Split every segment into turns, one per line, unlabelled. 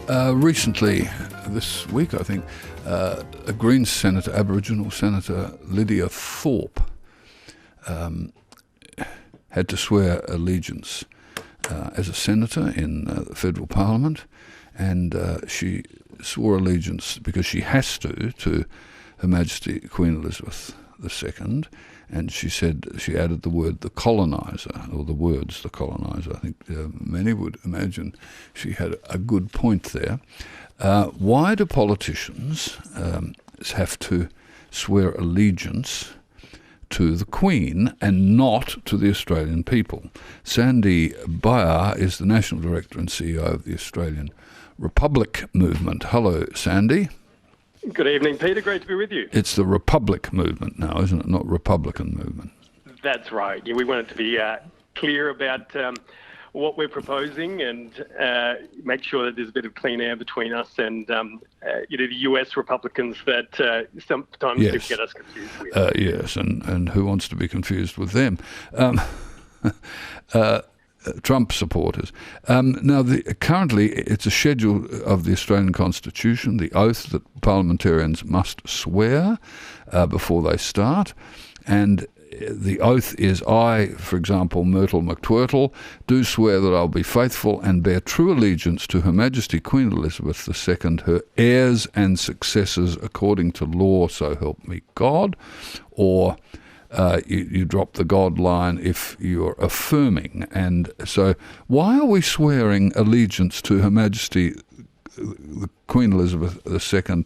Recently, this week, I think, a Greens senator, Aboriginal Senator Lydia Thorpe, had to swear allegiance as a senator in the federal parliament, and she swore allegiance because she has to Her Majesty Queen Elizabeth II, and she said she added the word the coloniser, or the words the coloniser. I think many would imagine she had a good point there. Why do politicians have to swear allegiance to the Queen and not to the Australian people? Sandy Biar is the National Director and CEO of the Australian Republic Movement. Hello, Sandy.
Good evening, Peter. Great to be with you.
It's the Republic Movement now, isn't it? Not Republican Movement.
That's right. Yeah, we wanted to be clear about what we're proposing and make sure that there's a bit of clean air between us and the US Republicans that sometimes do get us confused with.
Yes, and who wants to be confused with them? Trump supporters. Now, currently, it's a schedule of the Australian Constitution, the oath that parliamentarians must swear before they start. And the oath is, I, for example, Myrtle McTwirtle, do swear that I'll be faithful and bear true allegiance to Her Majesty Queen Elizabeth II, her heirs and successors according to law, so help me God. Or you drop the God line if you're affirming. And so why are we swearing allegiance to Her Majesty Queen Elizabeth II,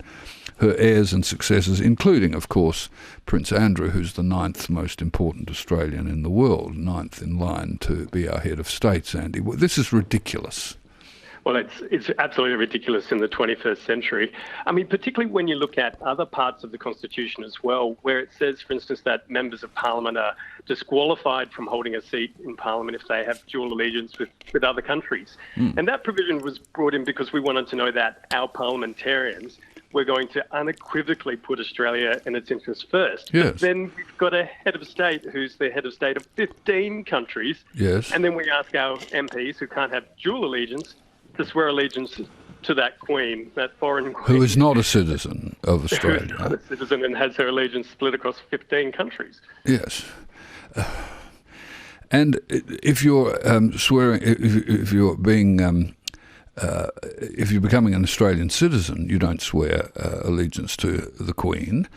her heirs and successors, including, of course, Prince Andrew, who's the 9th most important Australian in the world, 9th in line to be our head of state, Sandy? Well, this is ridiculous.
Well, it's absolutely ridiculous in the 21st century. I mean, particularly when you look at other parts of the Constitution as well, where it says, for instance, that members of Parliament are disqualified from holding a seat in Parliament if they have dual allegiance with other countries. And that provision was brought in because we wanted to know that our parliamentarians were going to unequivocally put Australia and its interests first.
Yes.
But then we've got a head of state who's the head of state of 15 countries.
Yes.
And then we ask our MPs who can't have dual allegiance to swear allegiance to that Queen, that foreign Queen.
Who is not a citizen of Australia.
Who is not a citizen and has her allegiance split across 15 countries.
Yes. And if you're swearing, if you're being, if you're becoming an Australian citizen, you don't swear allegiance to the Queen.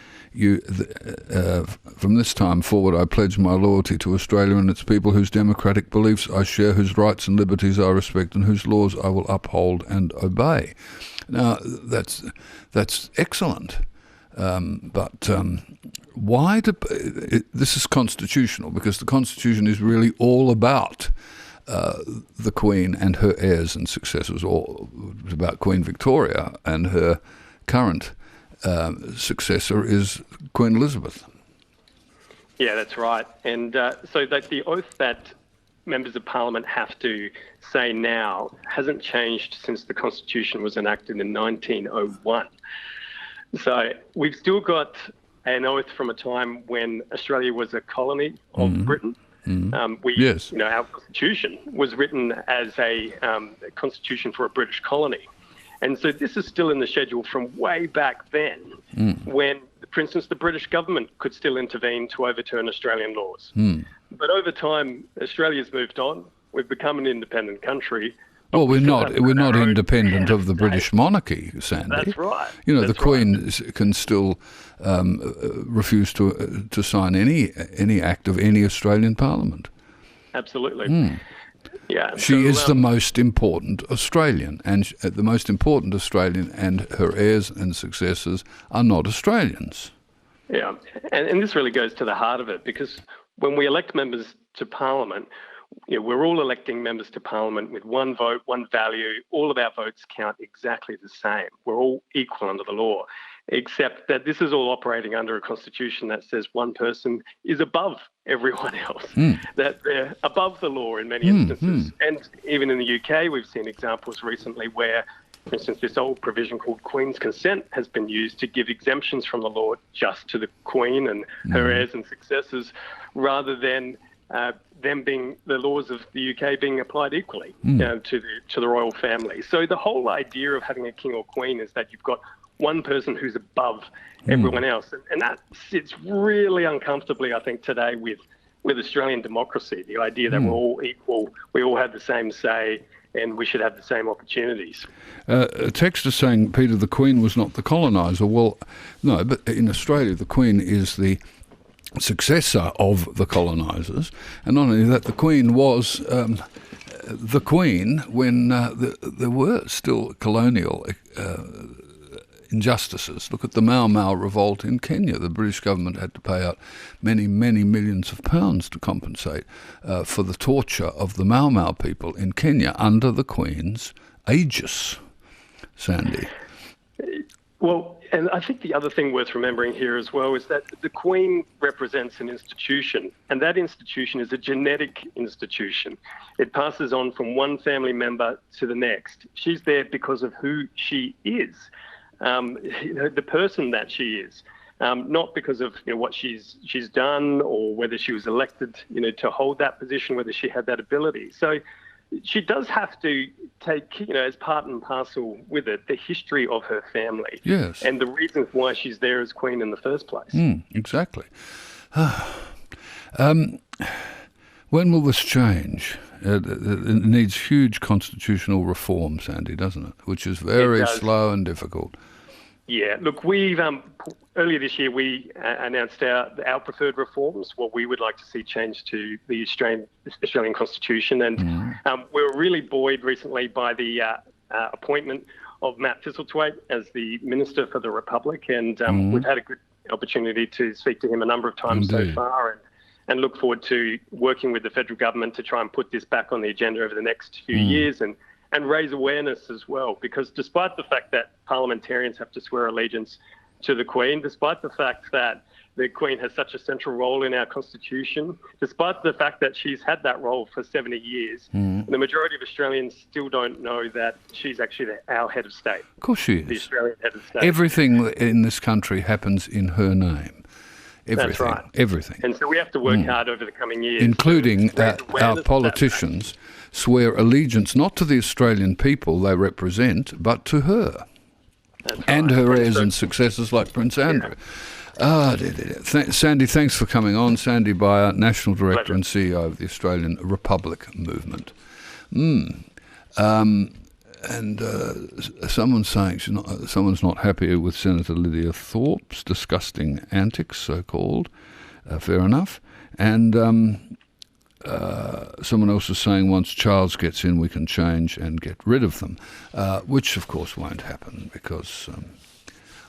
From this time forward, I pledge my loyalty to Australia and its people, whose democratic beliefs I share, whose rights and liberties I respect, and whose laws I will uphold and obey. Now, that's excellent. But why this is constitutional, because the Constitution is really all about the Queen and her heirs and successors, or about Queen Victoria, and her current successor is Queen Elizabeth.
Yeah, that's right. And so that the oath that members of Parliament have to say now hasn't changed since the Constitution was enacted in 1901. So we've still got an oath from a time when Australia was a colony of Britain.
Yes.
Our Constitution was written as a constitution for a British colony. And so this is still in the schedule from way back then, when, for instance, the British government could still intervene to overturn Australian laws. But over time, Australia's moved on. We've become an independent country.
Well, we're not independent of the British monarchy, Sandy.
That's right.
The Queen can still refuse to sign any act of any Australian Parliament.
Absolutely. Yeah,
she is the most important Australian, and the most important Australian and her heirs and successors are not Australians.
Yeah, and this really goes to the heart of it, because when we elect members to Parliament, we're all electing members to Parliament with one vote, one value. All of our votes count exactly the same. We're all equal under the law, except that this is all operating under a constitution that says one person is above everyone else, that they're above the law in many instances. And even in the UK, we've seen examples recently where, for instance, this old provision called Queen's Consent has been used to give exemptions from the law just to the Queen and her heirs and successors, rather than them being the laws of the UK being applied equally, to the royal family. So the whole idea of having a king or queen is that you've got one person who's above everyone else, and that sits really uncomfortably, I think, today with Australian democracy. The idea that we're all equal, we all have the same say, and we should have the same opportunities.
A text is saying, Peter, the Queen was not the coloniser. Well, no, but in Australia, the Queen is the successor of the colonisers, and not only that, the Queen was the Queen when there were still colonial injustices. Look at the Mau Mau revolt in Kenya. The British government had to pay out many, many millions of pounds to compensate for the torture of the Mau Mau people in Kenya under the Queen's aegis. Sandy.
Well, and I think the other thing worth remembering here as well is that the Queen represents an institution, and that institution is a genetic institution. It passes on from one family member to the next. She's there because of who she is, the person that she is, not because of what she's done or whether she was elected, to hold that position, whether she had that ability. So she does have to take, as part and parcel with it, the history of her family.
Yes.
And the reasons why she's there as Queen in the first place.
Exactly. When will this change? It needs huge constitutional reform, Sandy, doesn't it? Which is very slow and difficult.
Yeah, look, we've earlier this year we announced our preferred reforms, what we would like to see changed to the Australian Constitution, and we were really buoyed recently by the appointment of Matt Thistlethwaite as the Minister for the Republic, and we've had a good opportunity to speak to him a number of times so far, and look forward to working with the federal government to try and put this back on the agenda over the next few years and raise awareness as well, because despite the fact that parliamentarians have to swear allegiance to the Queen, despite the fact that the Queen has such a central role in our Constitution, despite the fact that she's had that role for 70 years, the majority of Australians still don't know that she's actually our head of state.
Of course she is.
The Australian head of state.
Everything in this country happens in her name. Everything.
That's right.
Everything.
And so we have to work hard over the coming years.
Including our politicians swear allegiance not to the Australian people they represent, but to her.
That's
and
right.
her heirs and successors like Prince Andrew. Sandy, thanks for coming on. Sandy Biar, National Director and CEO of the Australian Republic Movement. And someone's saying someone's not happy with Senator Lydia Thorpe's disgusting antics, so-called. Fair enough. And someone else is saying once Charles gets in, we can change and get rid of them, which of course won't happen because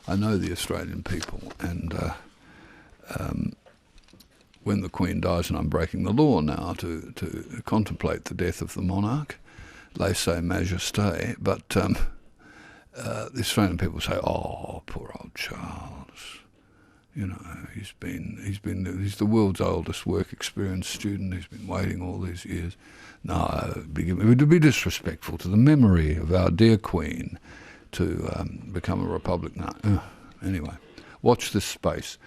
I know the Australian people, and when the Queen dies, and I'm breaking the law now to contemplate the death of the monarch, laissez majesté, but the Australian people say, "Oh, poor old Charles. He's the world's oldest work experience student. He's been waiting all these years." No, it would be disrespectful to the memory of our dear Queen to become a republic now. Anyway, watch this space.